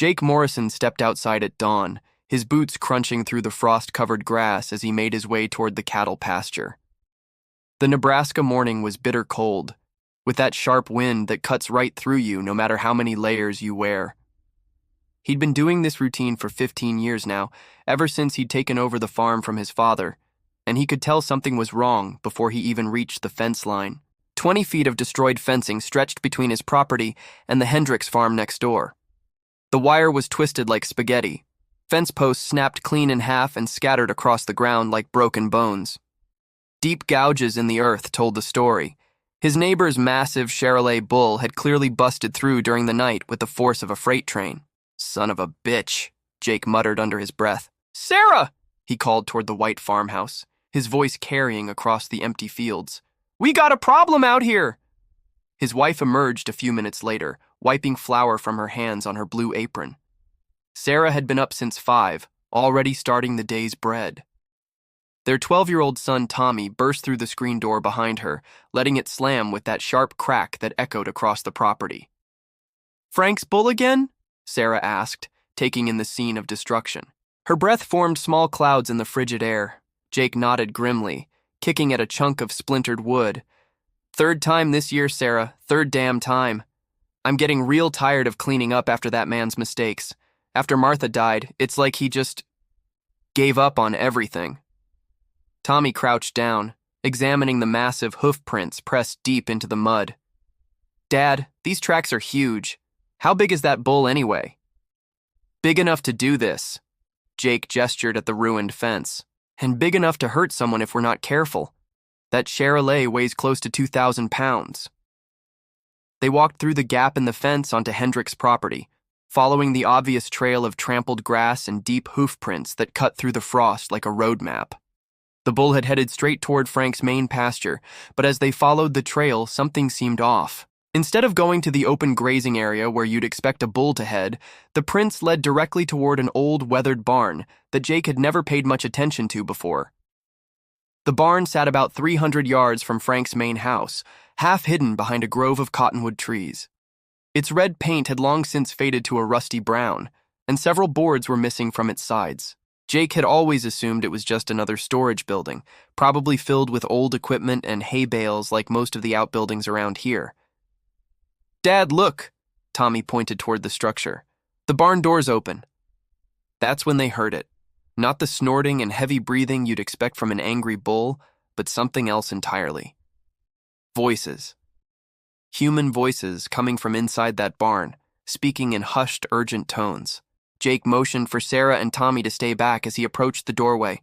Jake Morrison stepped outside at dawn, his boots crunching through the frost-covered grass as he made his way toward the cattle pasture. The Nebraska morning was bitter cold, with that sharp wind that cuts right through you no matter how many layers you wear. He'd been doing this routine for 15 years now, ever since he'd taken over the farm from his father, and he could tell something was wrong before he even reached the fence line. 20 feet of destroyed fencing stretched between his property and the Hendricks farm next door. The wire was twisted like spaghetti. Fence posts snapped clean in half and scattered across the ground like broken bones. Deep gouges in the earth told the story. His neighbor's massive Chevrolet bull had clearly busted through during the night with the force of a freight train. "Son of a bitch," Jake muttered under his breath. "Sarah!" he called toward the white farmhouse, his voice carrying across the empty fields. "We got a problem out here!" His wife emerged a few minutes later, wiping flour from her hands on her blue apron. Sarah had been up since 5, already starting the day's bread. Their 12-year-old son Tommy burst through the screen door behind her, letting it slam with that sharp crack that echoed across the property. "Frank's bull again?" Sarah asked, taking in the scene of destruction. Her breath formed small clouds in the frigid air. Jake nodded grimly, kicking at a chunk of splintered wood. "Third time this year, Sarah. Third damn time. I'm getting real tired of cleaning up after that man's mistakes. After Martha died, it's like he just gave up on everything." Tommy crouched down, examining the massive hoof prints pressed deep into the mud. "Dad, these tracks are huge. How big is that bull anyway?" "Big enough to do this." Jake gestured at the ruined fence. "And big enough to hurt someone if we're not careful. That Chevrolet weighs close to 2,000 pounds. They walked through the gap in the fence onto Hendricks' property, following the obvious trail of trampled grass and deep hoof prints that cut through the frost like a road map. The bull had headed straight toward Frank's main pasture, but as they followed the trail, something seemed off. Instead of going to the open grazing area where you'd expect a bull to head, the prints led directly toward an old, weathered barn that Jake had never paid much attention to before. The barn sat about 300 yards from Frank's main house, half hidden behind a grove of cottonwood trees. Its red paint had long since faded to a rusty brown, and several boards were missing from its sides. Jake had always assumed it was just another storage building, probably filled with old equipment and hay bales like most of the outbuildings around here. "Dad, look!" Tommy pointed toward the structure. "The barn door's open." That's when they heard it. Not the snorting and heavy breathing you'd expect from an angry bull, but something else entirely. Voices. Human voices coming from inside that barn, speaking in hushed, urgent tones. Jake motioned for Sarah and Tommy to stay back as he approached the doorway.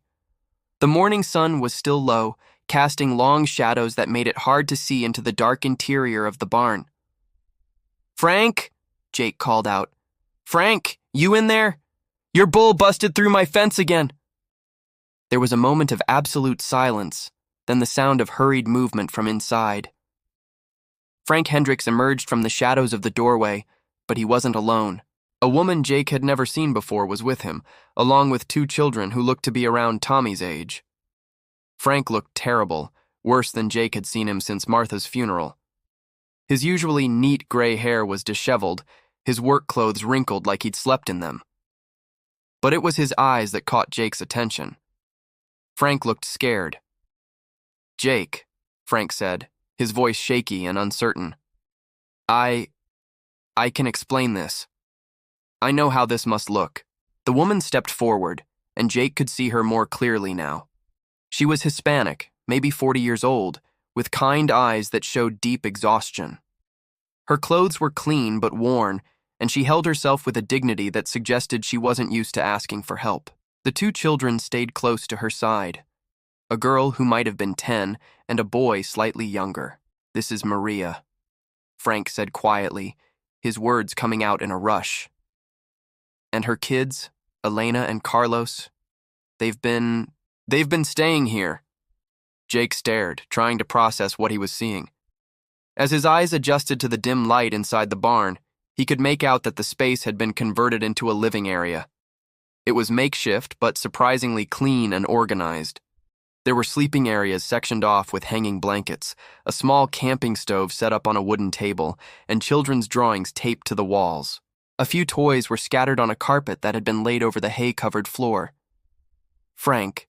The morning sun was still low, casting long shadows that made it hard to see into the dark interior of the barn. "Frank!" Jake called out. "Frank, you in there? Your bull busted through my fence again." There was a moment of absolute silence, then the sound of hurried movement from inside. Frank Hendricks emerged from the shadows of the doorway, but he wasn't alone. A woman Jake had never seen before was with him, along with 2 children who looked to be around Tommy's age. Frank looked terrible, worse than Jake had seen him since Martha's funeral. His usually neat gray hair was disheveled, his work clothes wrinkled like he'd slept in them. But it was his eyes that caught Jake's attention. Frank looked scared. "Jake," Frank said, his voice shaky and uncertain. I can explain this. I know how this must look." The woman stepped forward, and Jake could see her more clearly now. She was Hispanic, maybe 40 years old, with kind eyes that showed deep exhaustion. Her clothes were clean but worn, and she held herself with a dignity that suggested she wasn't used to asking for help. The 2 children stayed close to her side. A girl who might have been 10 and a boy slightly younger. "This is Maria," Frank said quietly, his words coming out in a rush. "And her kids, Elena and Carlos, they've been staying here." Jake stared, trying to process what he was seeing. As his eyes adjusted to the dim light inside the barn, he could make out that the space had been converted into a living area. It was makeshift, but surprisingly clean and organized. There were sleeping areas sectioned off with hanging blankets, a small camping stove set up on a wooden table, and children's drawings taped to the walls. A few toys were scattered on a carpet that had been laid over the hay-covered floor. "Frank,"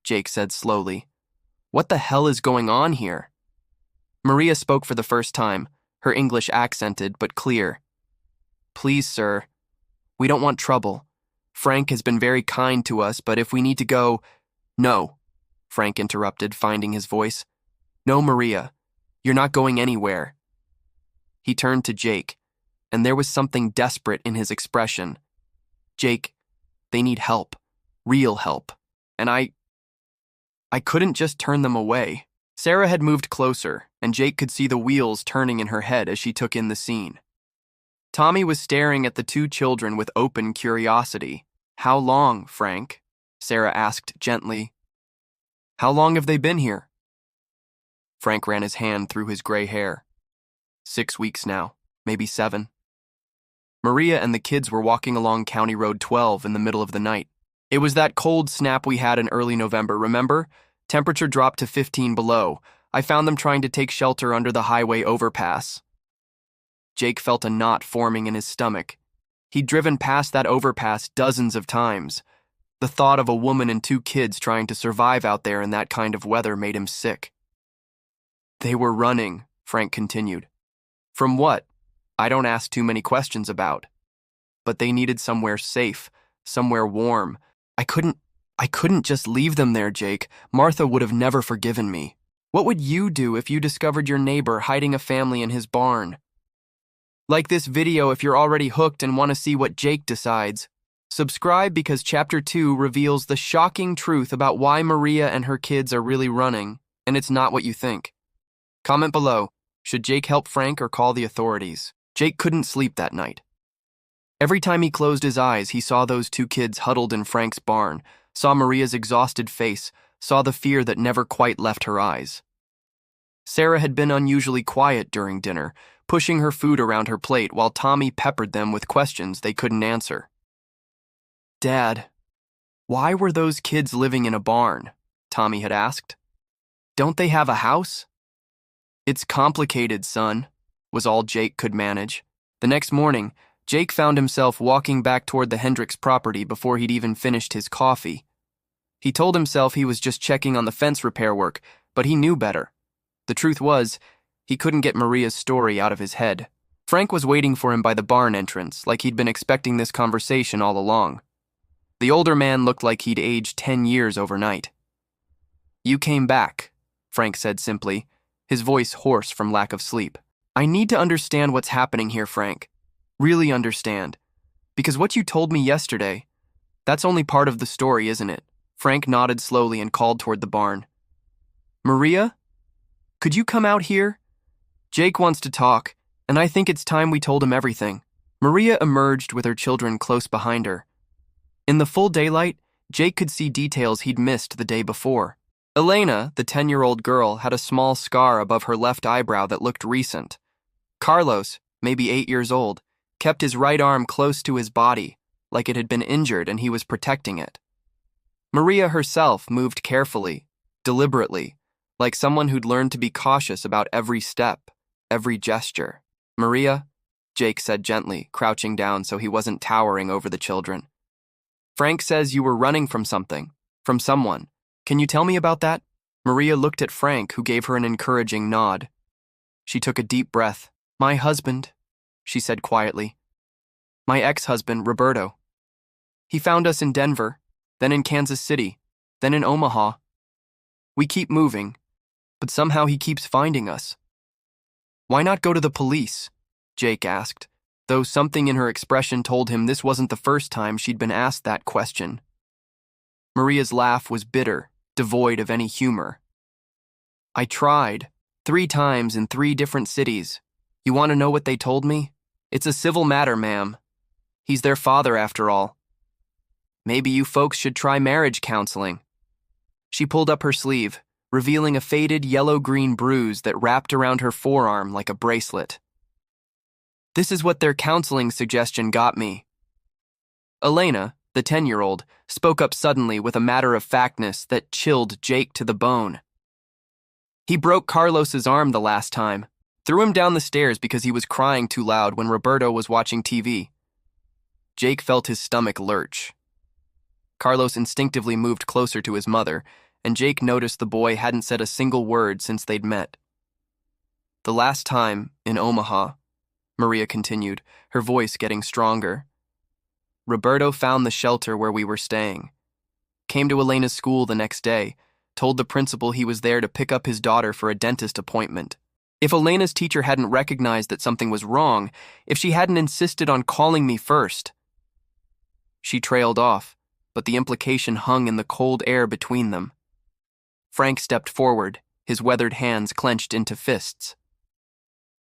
Jake said slowly, "what the hell is going on here?" Maria spoke for the first time, her English accented but clear. "Please, sir, we don't want trouble. Frank has been very kind to us, but if we need to go—" "No," Frank interrupted, finding his voice. "No, Maria, you're not going anywhere." He turned to Jake, and there was something desperate in his expression. "Jake, they need help, real help, and I couldn't just turn them away." Sarah had moved closer, and Jake could see the wheels turning in her head as she took in the scene. Tommy was staring at the two children with open curiosity. "How long, Frank?" Sarah asked gently. "How long have they been here?" Frank ran his hand through his gray hair. 6 weeks now, maybe 7. Maria and the kids were walking along County Road 12 in the middle of the night. It was that cold snap we had in early November, remember? Temperature dropped to 15 below. I found them trying to take shelter under the highway overpass. Jake felt a knot forming in his stomach. He'd driven past that overpass dozens of times. The thought of a woman and 2 kids trying to survive out there in that kind of weather made him sick. "They were running," Frank continued. "From what? I don't ask too many questions about. But they needed somewhere safe, somewhere warm. I couldn't just leave them there, Jake. Martha would have never forgiven me. What would you do if you discovered your neighbor hiding a family in his barn? Like this video if you're already hooked and want to see what Jake decides. Subscribe because Chapter 2 reveals the shocking truth about why Maria and her kids are really running, and it's not what you think. Comment below, should Jake help Frank or call the authorities? Jake couldn't sleep that night. Every time he closed his eyes, he saw those 2 kids huddled in Frank's barn, saw Maria's exhausted face, saw the fear that never quite left her eyes. Sarah had been unusually quiet during dinner, pushing her food around her plate while Tommy peppered them with questions they couldn't answer. "Dad, why were those kids living in a barn?" Tommy had asked. "Don't they have a house?" "It's complicated, son," was all Jake could manage. The next morning, Jake found himself walking back toward the Hendricks property before he'd even finished his coffee. He told himself he was just checking on the fence repair work, but he knew better. The truth was, he couldn't get Maria's story out of his head. Frank was waiting for him by the barn entrance, like he'd been expecting this conversation all along. The older man looked like he'd aged 10 years overnight. "You came back," Frank said simply, his voice hoarse from lack of sleep. "I need to understand what's happening here, Frank. Really understand. Because what you told me yesterday, that's only part of the story, isn't it?" Frank nodded slowly and called toward the barn. "Maria? Could you come out here? Jake wants to talk, and I think it's time we told him everything." Maria emerged with her children close behind her. In the full daylight, Jake could see details he'd missed the day before. Elena, the 10-year-old girl, had a small scar above her left eyebrow that looked recent. Carlos, maybe 8 years old, kept his right arm close to his body, like it had been injured and he was protecting it. Maria herself moved carefully, deliberately, like someone who'd learned to be cautious about every step, every gesture. "Maria," Jake said gently, crouching down so he wasn't towering over the children. "Frank says you were running from something, from someone. Can you tell me about that?" Maria looked at Frank, who gave her an encouraging nod. She took a deep breath. "My husband," she said quietly. "My ex-husband, Roberto. He found us in Denver, then in Kansas City, then in Omaha. We keep moving, but somehow he keeps finding us." "Why not go to the police?" Jake asked, though something in her expression told him this wasn't the first time she'd been asked that question. Maria's laugh was bitter, devoid of any humor. "I tried, 3 times in 3 different cities. You want to know what they told me? It's a civil matter, ma'am. He's their father after all. Maybe you folks should try marriage counseling." She pulled up her sleeve, revealing a faded yellow-green bruise that wrapped around her forearm like a bracelet. "This is what their counseling suggestion got me." Elena, the 10-year-old, spoke up suddenly with a matter-of-factness that chilled Jake to the bone. "He broke Carlos's arm the last time, threw him down the stairs because he was crying too loud when Roberto was watching TV. Jake felt his stomach lurch. Carlos instinctively moved closer to his mother, and Jake noticed the boy hadn't said a single word since they'd met. The last time, in Omaha, Maria continued, her voice getting stronger, Roberto found the shelter where we were staying, came to Elena's school the next day, told the principal he was there to pick up his daughter for a dentist appointment. If Elena's teacher hadn't recognized that something was wrong, if she hadn't insisted on calling me first. She trailed off, but the implication hung in the cold air between them. Frank stepped forward, his weathered hands clenched into fists.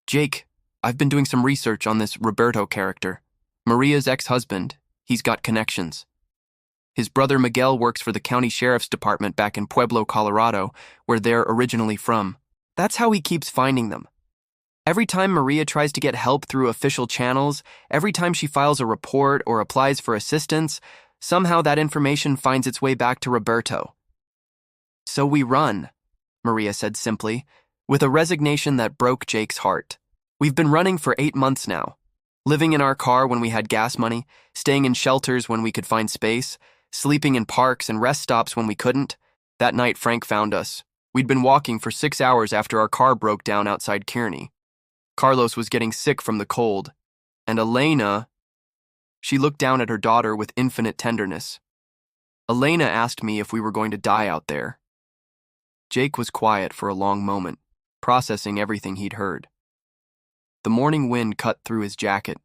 Jake, I've been doing some research on this Roberto character. Maria's ex-husband. He's got connections. His brother Miguel works for the county sheriff's department back in Pueblo, Colorado, where they're originally from. That's how he keeps finding them. Every time Maria tries to get help through official channels, every time she files a report or applies for assistance, somehow that information finds its way back to Roberto. So we run, Maria said simply, with a resignation that broke Jake's heart. We've been running for 8 months now, living in our car when we had gas money, staying in shelters when we could find space, sleeping in parks and rest stops when we couldn't. That night Frank found us. We'd been walking for 6 hours after our car broke down outside Kearney. Carlos was getting sick from the cold, and Elena... She looked down at her daughter with infinite tenderness. Elena asked me if we were going to die out there. Jake was quiet for a long moment, processing everything he'd heard. The morning wind cut through his jacket,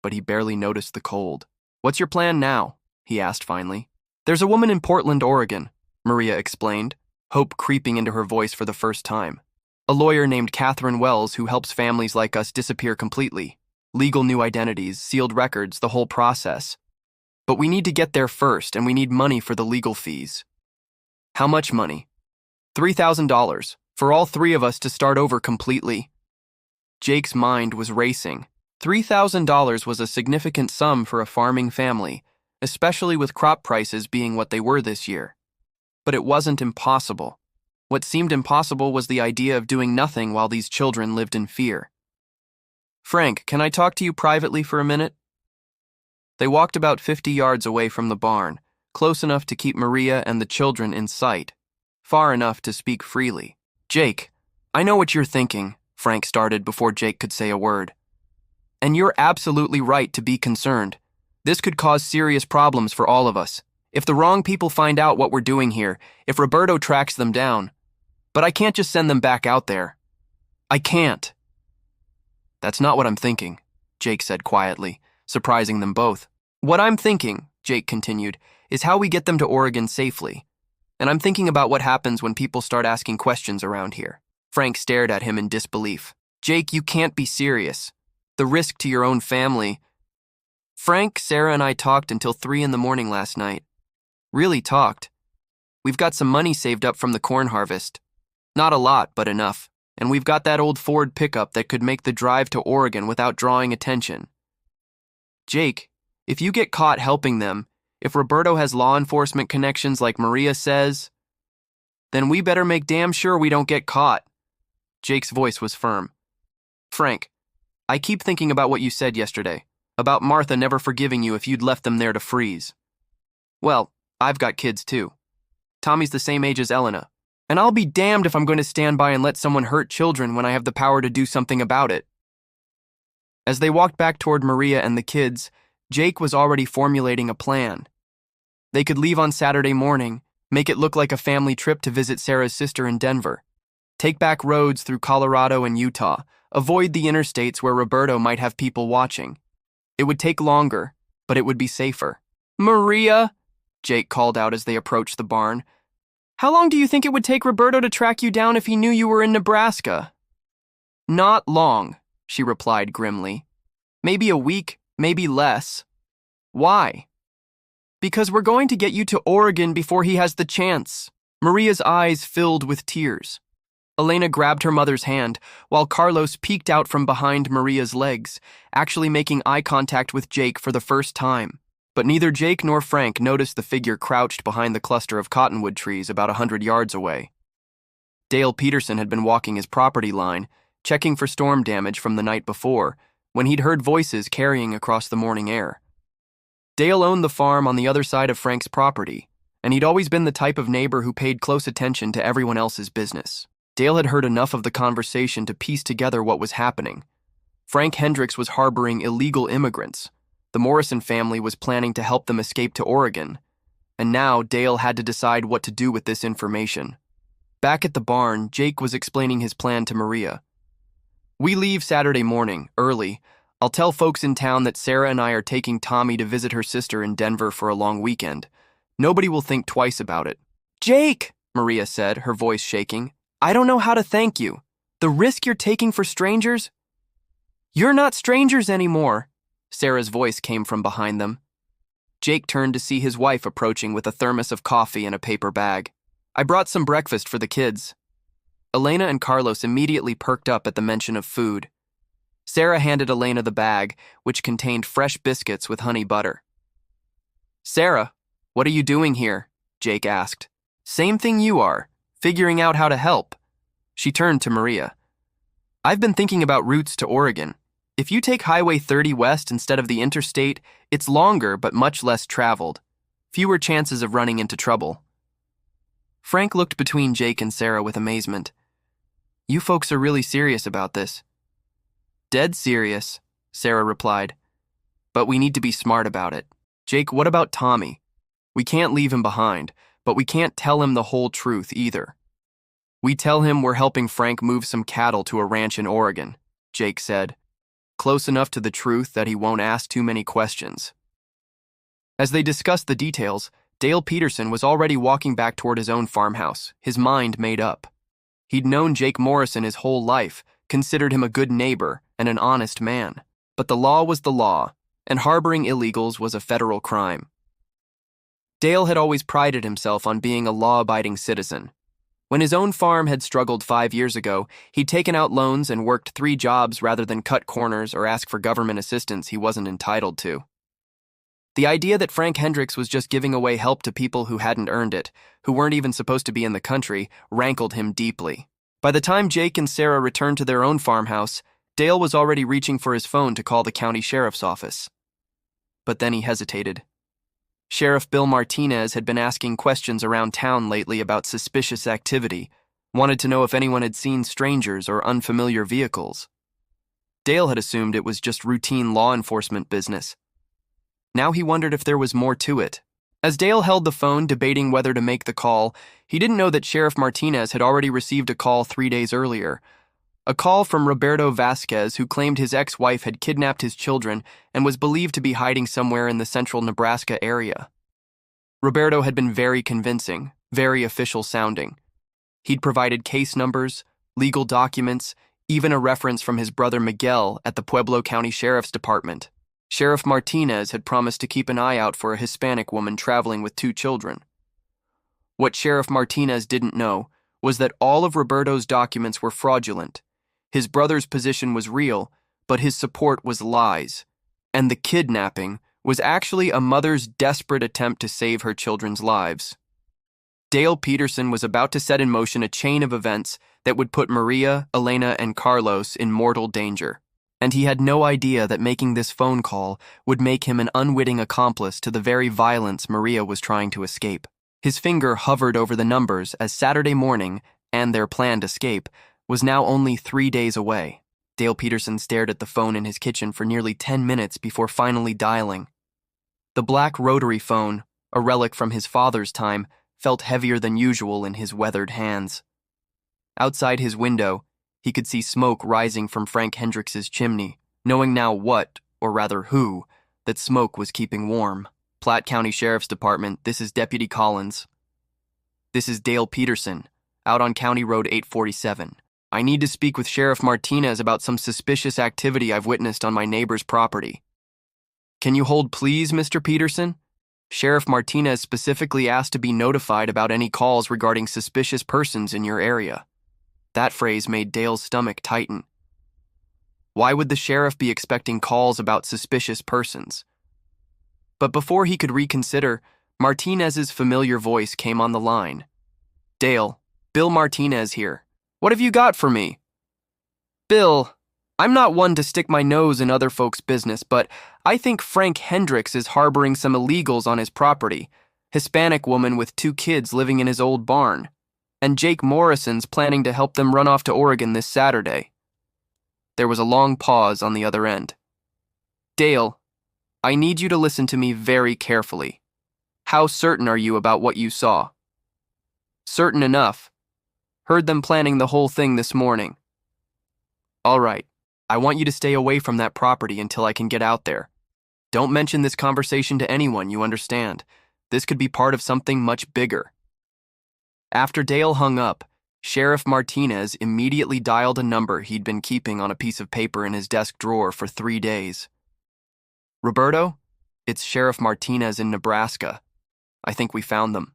but he barely noticed the cold. What's your plan now? He asked finally. There's a woman in Portland, Oregon, Maria explained, hope creeping into her voice for the first time. A lawyer named Catherine Wells who helps families like us disappear completely. Legal new identities, sealed records, the whole process. But we need to get there first, and we need money for the legal fees. How much money? $3,000, for all three of us to start over completely. Jake's mind was racing. $3,000 was a significant sum for a farming family, especially with crop prices being what they were this year. But it wasn't impossible. What seemed impossible was the idea of doing nothing while these children lived in fear. Frank, can I talk to you privately for a minute? They walked about 50 yards away from the barn, close enough to keep Maria and the children in sight, far enough to speak freely. Jake, I know what you're thinking, Frank started before Jake could say a word. And you're absolutely right to be concerned. This could cause serious problems for all of us. If the wrong people find out what we're doing here, if Roberto tracks them down. But I can't just send them back out there. I can't. That's not what I'm thinking, Jake said quietly, surprising them both. What I'm thinking, Jake continued, is how we get them to Oregon safely. And I'm thinking about what happens when people start asking questions around here. Frank stared at him in disbelief. Jake, you can't be serious. The risk to your own family. Frank, Sarah, and I talked until 3 a.m. last night. Really talked. We've got some money saved up from the corn harvest. Not a lot, but enough. And we've got that old Ford pickup that could make the drive to Oregon without drawing attention. Jake, if you get caught helping them, if Roberto has law enforcement connections like Maria says, then we better make damn sure we don't get caught. Jake's voice was firm. Frank, I keep thinking about what you said yesterday, about Martha never forgiving you if you'd left them there to freeze. Well, I've got kids too. Tommy's the same age as Elena, and I'll be damned if I'm going to stand by and let someone hurt children when I have the power to do something about it. As they walked back toward Maria and the kids, Jake was already formulating a plan. They could leave on Saturday morning, make it look like a family trip to visit Sarah's sister in Denver, take back roads through Colorado and Utah, avoid the interstates where Roberto might have people watching. It would take longer, but it would be safer. Maria, Jake called out as they approached the barn. How long do you think it would take Roberto to track you down if he knew you were in Nebraska? Not long, she replied grimly. Maybe a week, maybe less. Why? Because we're going to get you to Oregon before he has the chance. Maria's eyes filled with tears. Elena grabbed her mother's hand, while Carlos peeked out from behind Maria's legs, actually making eye contact with Jake for the first time. But neither Jake nor Frank noticed the figure crouched behind the cluster of cottonwood trees about 100 yards away. Dale Peterson had been walking his property line, checking for storm damage from the night before, when he'd heard voices carrying across the morning air. Dale owned the farm on the other side of Frank's property, and he'd always been the type of neighbor who paid close attention to everyone else's business. Dale had heard enough of the conversation to piece together what was happening. Frank Hendricks was harboring illegal immigrants. The Morrison family was planning to help them escape to Oregon, and now Dale had to decide what to do with this information. Back at the barn, Jake was explaining his plan to Maria. "We leave Saturday morning, early. I'll tell folks in town that Sarah and I are taking Tommy to visit her sister in Denver for a long weekend. Nobody will think twice about it." "Jake," Maria said, her voice shaking, "I don't know how to thank you. The risk you're taking for strangers?" "You're not strangers anymore," Sarah's voice came from behind them. Jake turned to see his wife approaching with a thermos of coffee and a paper bag. "I brought some breakfast for the kids." Elena and Carlos immediately perked up at the mention of food. Sarah handed Elena the bag, which contained fresh biscuits with honey butter. "Sarah, what are you doing here?" Jake asked. "Same thing you are, figuring out how to help." She turned to Maria. "I've been thinking about routes to Oregon. If you take Highway 30 west instead of the interstate, it's longer but much less traveled. Fewer chances of running into trouble." Frank looked between Jake and Sarah with amazement. "You folks are really serious about this?" "Dead serious," Sarah replied. "But we need to be smart about it. Jake, what about Tommy? We can't leave him behind, but we can't tell him the whole truth either." "We tell him we're helping Frank move some cattle to a ranch in Oregon," Jake said. "Close enough to the truth that he won't ask too many questions." As they discussed the details, Dale Peterson was already walking back toward his own farmhouse, his mind made up. He'd known Jake Morrison his whole life, considered him a good neighbor and an honest man. But the law was the law, and harboring illegals was a federal crime. Dale had always prided himself on being a law-abiding citizen. When his own farm had struggled 5 years ago, he'd taken out loans and worked 3 jobs rather than cut corners or ask for government assistance he wasn't entitled to. The idea that Frank Hendricks was just giving away help to people who hadn't earned it, who weren't even supposed to be in the country, rankled him deeply. By the time Jake and Sarah returned to their own farmhouse, Dale was already reaching for his phone to call the county sheriff's office. But then he hesitated. Sheriff Bill Martinez had been asking questions around town lately about suspicious activity, wanted to know if anyone had seen strangers or unfamiliar vehicles. Dale had assumed it was just routine law enforcement business. Now he wondered if there was more to it. As Dale held the phone debating whether to make the call, he didn't know that Sheriff Martinez had already received a call 3 days earlier. A call from Roberto Vasquez, who claimed his ex-wife had kidnapped his children and was believed to be hiding somewhere in the central Nebraska area. Roberto had been very convincing, very official sounding. He'd provided case numbers, legal documents, even a reference from his brother Miguel at the Pueblo County Sheriff's Department. Sheriff Martinez had promised to keep an eye out for a Hispanic woman traveling with 2 children. What Sheriff Martinez didn't know was that all of Roberto's documents were fraudulent. His brother's position was real, but his support was lies. And the kidnapping was actually a mother's desperate attempt to save her children's lives. Dale Peterson was about to set in motion a chain of events that would put Maria, Elena, and Carlos in mortal danger. And he had no idea that making this phone call would make him an unwitting accomplice to the very violence Maria was trying to escape. His finger hovered over the numbers as Saturday morning, and their planned escape, was now only 3 days away. Dale Peterson stared at the phone in his kitchen for nearly 10 minutes before finally dialing. The black rotary phone, a relic from his father's time, felt heavier than usual in his weathered hands. Outside his window, he could see smoke rising from Frank Hendricks's chimney, knowing now what, or rather who, that smoke was keeping warm. Platte County Sheriff's Department, this is Deputy Collins. This is Dale Peterson, out on County Road 847. I need to speak with Sheriff Martinez about some suspicious activity I've witnessed on my neighbor's property. Can you hold please, Mr. Peterson? Sheriff Martinez specifically asked to be notified about any calls regarding suspicious persons in your area. That phrase made Dale's stomach tighten. Why would the sheriff be expecting calls about suspicious persons? But before he could reconsider, Martinez's familiar voice came on the line. Dale, Bill Martinez here. What have you got for me? Bill, I'm not one to stick my nose in other folks' business, but I think Frank Hendricks is harboring some illegals on his property. Hispanic woman with 2 kids living in his old barn. And Jake Morrison's planning to help them run off to Oregon this Saturday. There was a long pause on the other end. Dale, I need you to listen to me very carefully. How certain are you about what you saw? Certain enough. Heard them planning the whole thing this morning. All right, I want you to stay away from that property until I can get out there. Don't mention this conversation to anyone, you understand. This could be part of something much bigger. After Dale hung up, Sheriff Martinez immediately dialed a number he'd been keeping on a piece of paper in his desk drawer for 3 days. Roberto, it's Sheriff Martinez in Nebraska. I think we found them.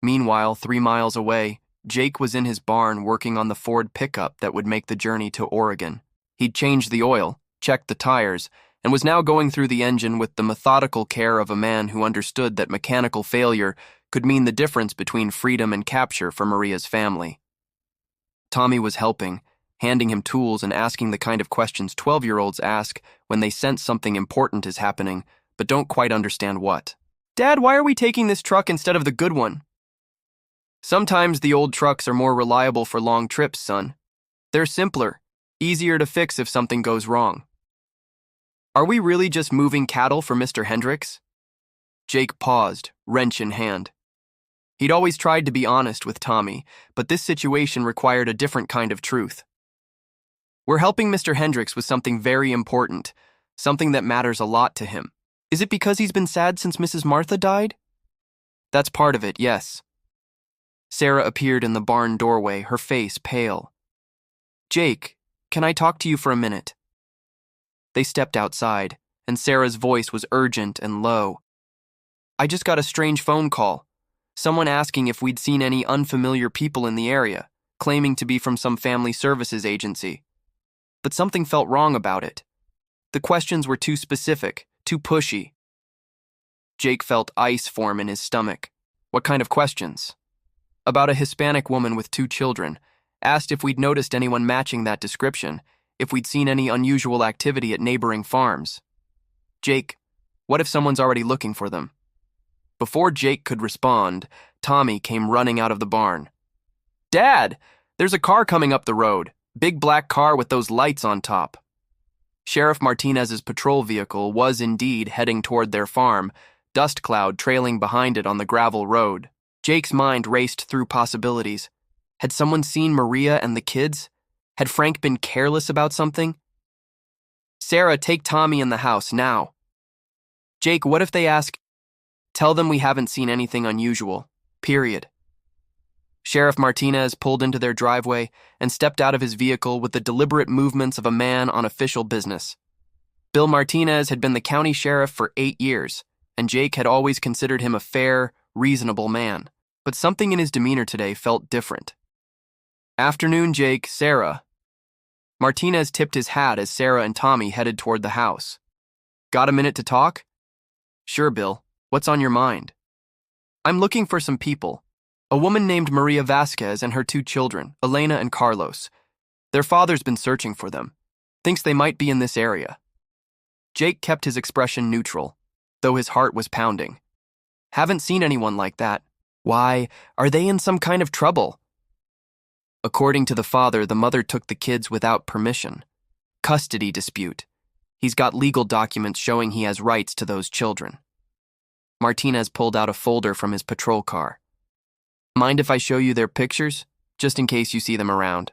Meanwhile, 3 miles away, Jake was in his barn working on the Ford pickup that would make the journey to Oregon. He'd changed the oil, checked the tires, and was now going through the engine with the methodical care of a man who understood that mechanical failure could mean the difference between freedom and capture for Maria's family. Tommy was helping, handing him tools and asking the kind of questions 12-year-olds ask when they sense something important is happening, but don't quite understand what. Dad, why are we taking this truck instead of the good one? Sometimes the old trucks are more reliable for long trips, son. They're simpler, easier to fix if something goes wrong. Are we really just moving cattle for Mr. Hendricks? Jake paused, wrench in hand. He'd always tried to be honest with Tommy, but this situation required a different kind of truth. We're helping Mr. Hendricks with something very important, something that matters a lot to him. Is it because he's been sad since Mrs. Martha died? That's part of it, yes. Sarah appeared in the barn doorway, her face pale. Jake, can I talk to you for a minute? They stepped outside, and Sarah's voice was urgent and low. I just got a strange phone call. Someone asking if we'd seen any unfamiliar people in the area, claiming to be from some family services agency. But something felt wrong about it. The questions were too specific, too pushy. Jake felt ice form in his stomach. What kind of questions? About a Hispanic woman with 2 children, asked if we'd noticed anyone matching that description, if we'd seen any unusual activity at neighboring farms. Jake, what if someone's already looking for them? Before Jake could respond, Tommy came running out of the barn. Dad, there's a car coming up the road, big black car with those lights on top. Sheriff Martinez's patrol vehicle was indeed heading toward their farm, dust cloud trailing behind it on the gravel road. Jake's mind raced through possibilities. Had someone seen Maria and the kids? Had Frank been careless about something? Sarah, take Tommy in the house now. Jake, what if they ask? Tell them we haven't seen anything unusual. Period. Sheriff Martinez pulled into their driveway and stepped out of his vehicle with the deliberate movements of a man on official business. Bill Martinez had been the county sheriff for 8 years, and Jake had always considered him a fair, reasonable man. But something in his demeanor today felt different. Afternoon, Jake, Sarah. Martinez tipped his hat as Sarah and Tommy headed toward the house. Got a minute to talk? Sure, Bill. What's on your mind? I'm looking for some people. A woman named Maria Vasquez and her 2 children, Elena and Carlos. Their father's been searching for them. Thinks they might be in this area. Jake kept his expression neutral, though his heart was pounding. Haven't seen anyone like that. Why, are they in some kind of trouble? According to the father, the mother took the kids without permission. Custody dispute. He's got legal documents showing he has rights to those children. Martinez pulled out a folder from his patrol car. Mind if I show you their pictures, just in case you see them around?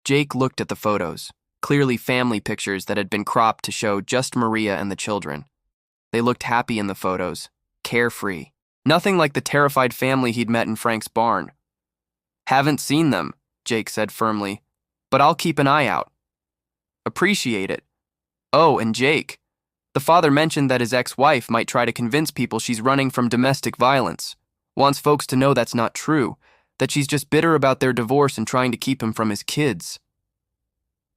Jake looked at the photos, clearly family pictures that had been cropped to show just Maria and the children. They looked happy in the photos, carefree. Nothing like the terrified family he'd met in Frank's barn. Haven't seen them, Jake said firmly, but I'll keep an eye out. Appreciate it. Oh, and Jake, the father mentioned that his ex-wife might try to convince people she's running from domestic violence. Wants folks to know that's not true, that she's just bitter about their divorce and trying to keep him from his kids.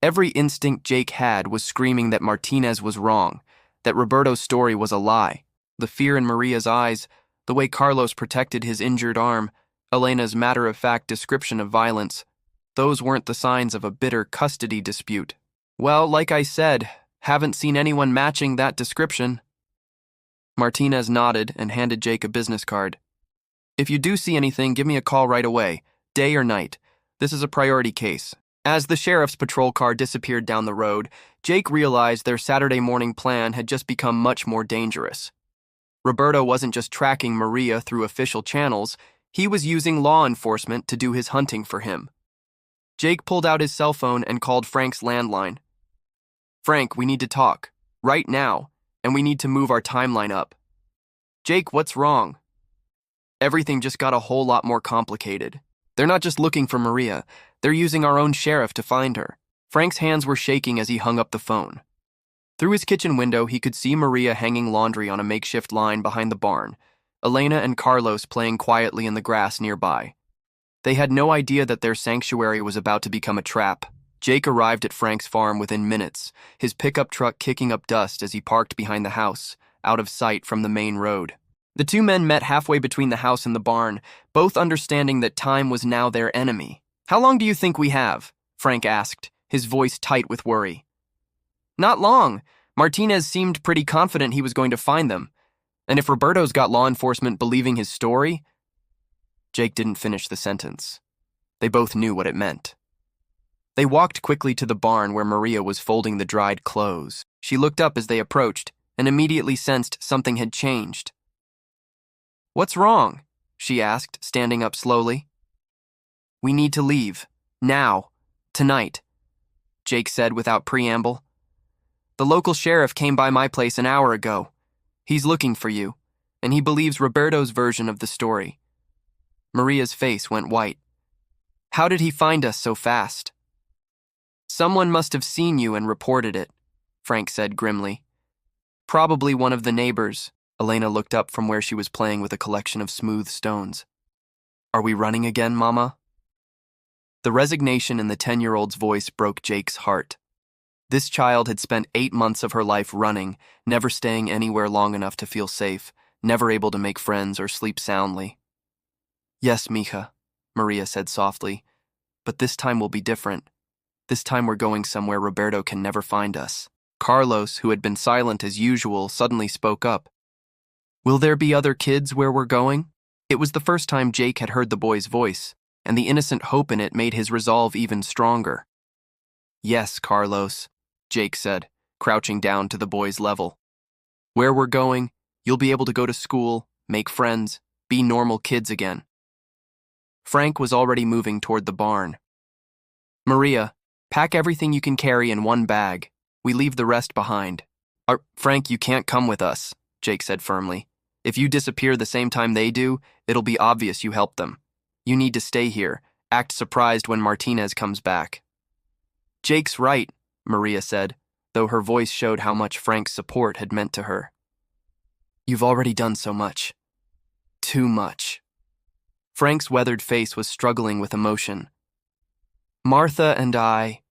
Every instinct Jake had was screaming that Martinez was wrong, that Roberto's story was a lie. The fear in Maria's eyes, the way Carlos protected his injured arm, Elena's matter-of-fact description of violence. those weren't the signs of a bitter custody dispute. Well, like I said, haven't seen anyone matching that description. Martinez nodded and handed Jake a business card. If you do see anything, give me a call right away, day or night. This is a priority case. As the sheriff's patrol car disappeared down the road, Jake realized their Saturday morning plan had just become much more dangerous. Roberto wasn't just tracking Maria through official channels, he was using law enforcement to do his hunting for him. Jake pulled out his cell phone and called Frank's landline. Frank, we need to talk, right now, and we need to move our timeline up. Jake, what's wrong? Everything just got a whole lot more complicated. They're not just looking for Maria, they're using our own sheriff to find her. Frank's hands were shaking as he hung up the phone. Through his kitchen window, he could see Maria hanging laundry on a makeshift line behind the barn, Elena and Carlos playing quietly in the grass nearby. They had no idea that their sanctuary was about to become a trap. Jake arrived at Frank's farm within minutes, his pickup truck kicking up dust as he parked behind the house, out of sight from the main road. The two men met halfway between the house and the barn, both understanding that time was now their enemy. How long do you think we have? Frank asked, his voice tight with worry. Not long. Martinez seemed pretty confident he was going to find them. And if Roberto's got law enforcement believing his story... Jake didn't finish the sentence. They both knew what it meant. They walked quickly to the barn where Maria was folding the dried clothes. She looked up as they approached and immediately sensed something had changed. What's wrong? She asked, standing up slowly. We need to leave. Now. Tonight. Jake said without preamble. The local sheriff came by my place an hour ago. He's looking for you, and he believes Roberto's version of the story. Maria's face went white. How did he find us so fast? Someone must have seen you and reported it, Frank said grimly. Probably one of the neighbors. Elena looked up from where she was playing with a collection of smooth stones. Are we running again, Mama? The resignation in the 10-year-old's voice broke Jake's heart. This child had spent 8 months of her life running, never staying anywhere long enough to feel safe, never able to make friends or sleep soundly. Yes, mija, Maria said softly, but this time will be different. This time we're going somewhere Roberto can never find us. Carlos, who had been silent as usual, suddenly spoke up. Will there be other kids where we're going? It was the first time Jake had heard the boy's voice, and the innocent hope in it made his resolve even stronger. Yes, Carlos, Jake said, crouching down to the boy's level. Where we're going, you'll be able to go to school, make friends, be normal kids again. Frank was already moving toward the barn. Maria, pack everything you can carry in one bag. We leave the rest behind. Frank, you can't come with us, Jake said firmly. If you disappear the same time they do, it'll be obvious you helped them. You need to stay here, act surprised when Martinez comes back. Jake's right, Maria said, though her voice showed how much Frank's support had meant to her. You've already done so much. Too much. Frank's weathered face was struggling with emotion. Martha and I,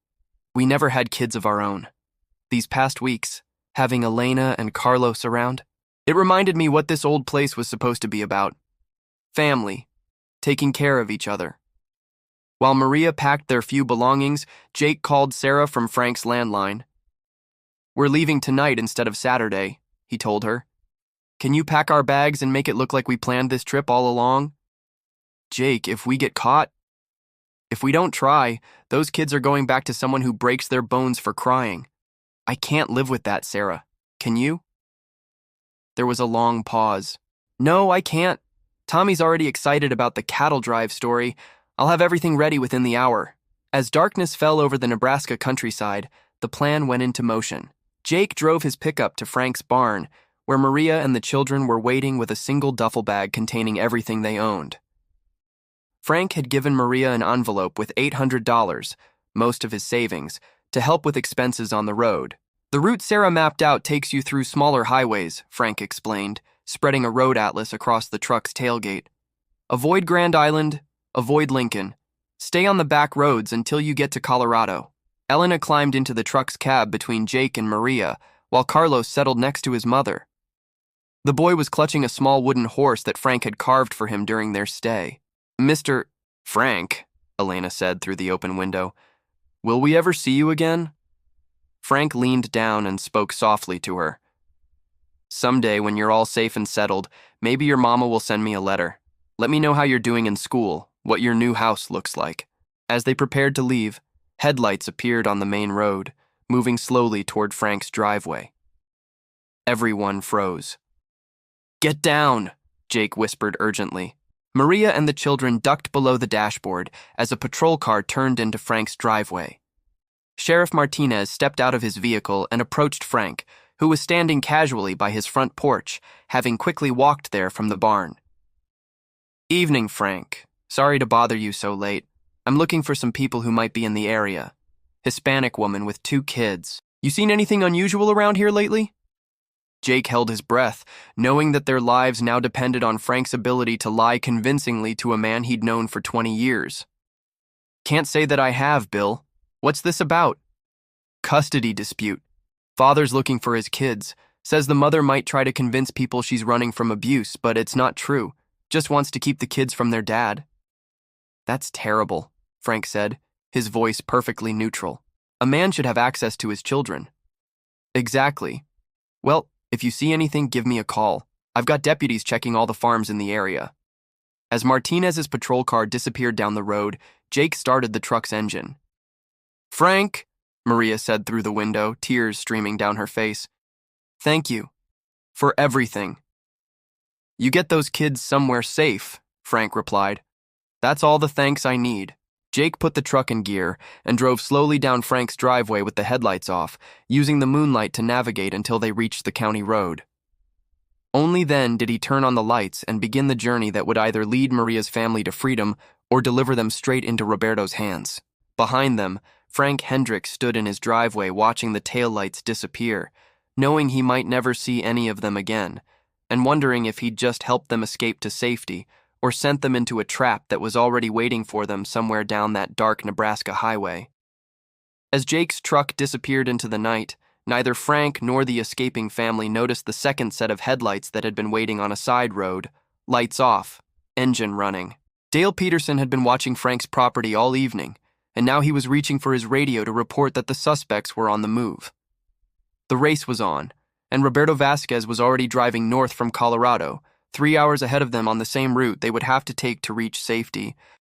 we never had kids of our own. These past weeks, having Elena and Carlos around, it reminded me what this old place was supposed to be about. Family, taking care of each other. While Maria packed their few belongings, Jake called Sarah from Frank's landline. We're leaving tonight instead of Saturday, he told her. Can you pack our bags and make it look like we planned this trip all along? Jake, if we get caught, if we don't try, those kids are going back to someone who breaks their bones for crying. I can't live with that, Sarah. Can you? There was a long pause. No, I can't. Tommy's already excited about the cattle drive story. I'll have everything ready within the hour. As darkness fell over the Nebraska countryside, the plan went into motion. Jake drove his pickup to Frank's barn, where Maria and the children were waiting with a single duffel bag containing everything they owned. Frank had given Maria an envelope with $800, most of his savings, to help with expenses on the road. The route Sarah mapped out takes you through smaller highways, Frank explained, spreading a road atlas across the truck's tailgate. Avoid Grand Island, avoid Lincoln. Stay on the back roads until you get to Colorado. Elena climbed into the truck's cab between Jake and Maria, while Carlos settled next to his mother. The boy was clutching a small wooden horse that Frank had carved for him during their stay. Mr. Frank, Elena said through the open window. Will we ever see you again? Frank leaned down and spoke softly to her. Someday, when you're all safe and settled, maybe your mama will send me a letter. Let me know how you're doing in school, what your new house looks like. As they prepared to leave, headlights appeared on the main road, moving slowly toward Frank's driveway. Everyone froze. Get down, Jake whispered urgently. Maria and the children ducked below the dashboard as a patrol car turned into Frank's driveway. Sheriff Martinez stepped out of his vehicle and approached Frank, who was standing casually by his front porch, having quickly walked there from the barn. Evening, Frank. Sorry to bother you so late. I'm looking for some people who might be in the area. Hispanic woman with 2 kids. You seen anything unusual around here lately? Jake held his breath, knowing that their lives now depended on Frank's ability to lie convincingly to a man he'd known for 20 years. Can't say that I have, Bill. What's this about? Custody dispute. Father's looking for his kids. Says the mother might try to convince people she's running from abuse, but it's not true. Just wants to keep the kids from their dad. That's terrible, Frank said, his voice perfectly neutral. A man should have access to his children. Exactly. Well, if you see anything, give me a call. I've got deputies checking all the farms in the area. As Martinez's patrol car disappeared down the road, Jake started the truck's engine. Frank, Maria said through the window, tears streaming down her face. Thank you. For everything. You get those kids somewhere safe, Frank replied. That's all the thanks I need. Jake put the truck in gear and drove slowly down Frank's driveway with the headlights off, using the moonlight to navigate until they reached the county road. Only then did he turn on the lights and begin the journey that would either lead Maria's family to freedom or deliver them straight into Roberto's hands. Behind them, Frank Hendricks stood in his driveway watching the taillights disappear, knowing he might never see any of them again, and wondering if he'd just helped them escape to safety or sent them into a trap that was already waiting for them somewhere down that dark Nebraska highway. As Jake's truck disappeared into the night, neither Frank nor the escaping family noticed the second set of headlights that had been waiting on a side road, lights off, engine running. Dale Peterson had been watching Frank's property all evening, and now he was reaching for his radio to report that the suspects were on the move. The race was on, and Roberto Vasquez was already driving north from Colorado, 3 hours ahead of them on the same route they would have to take to reach safety.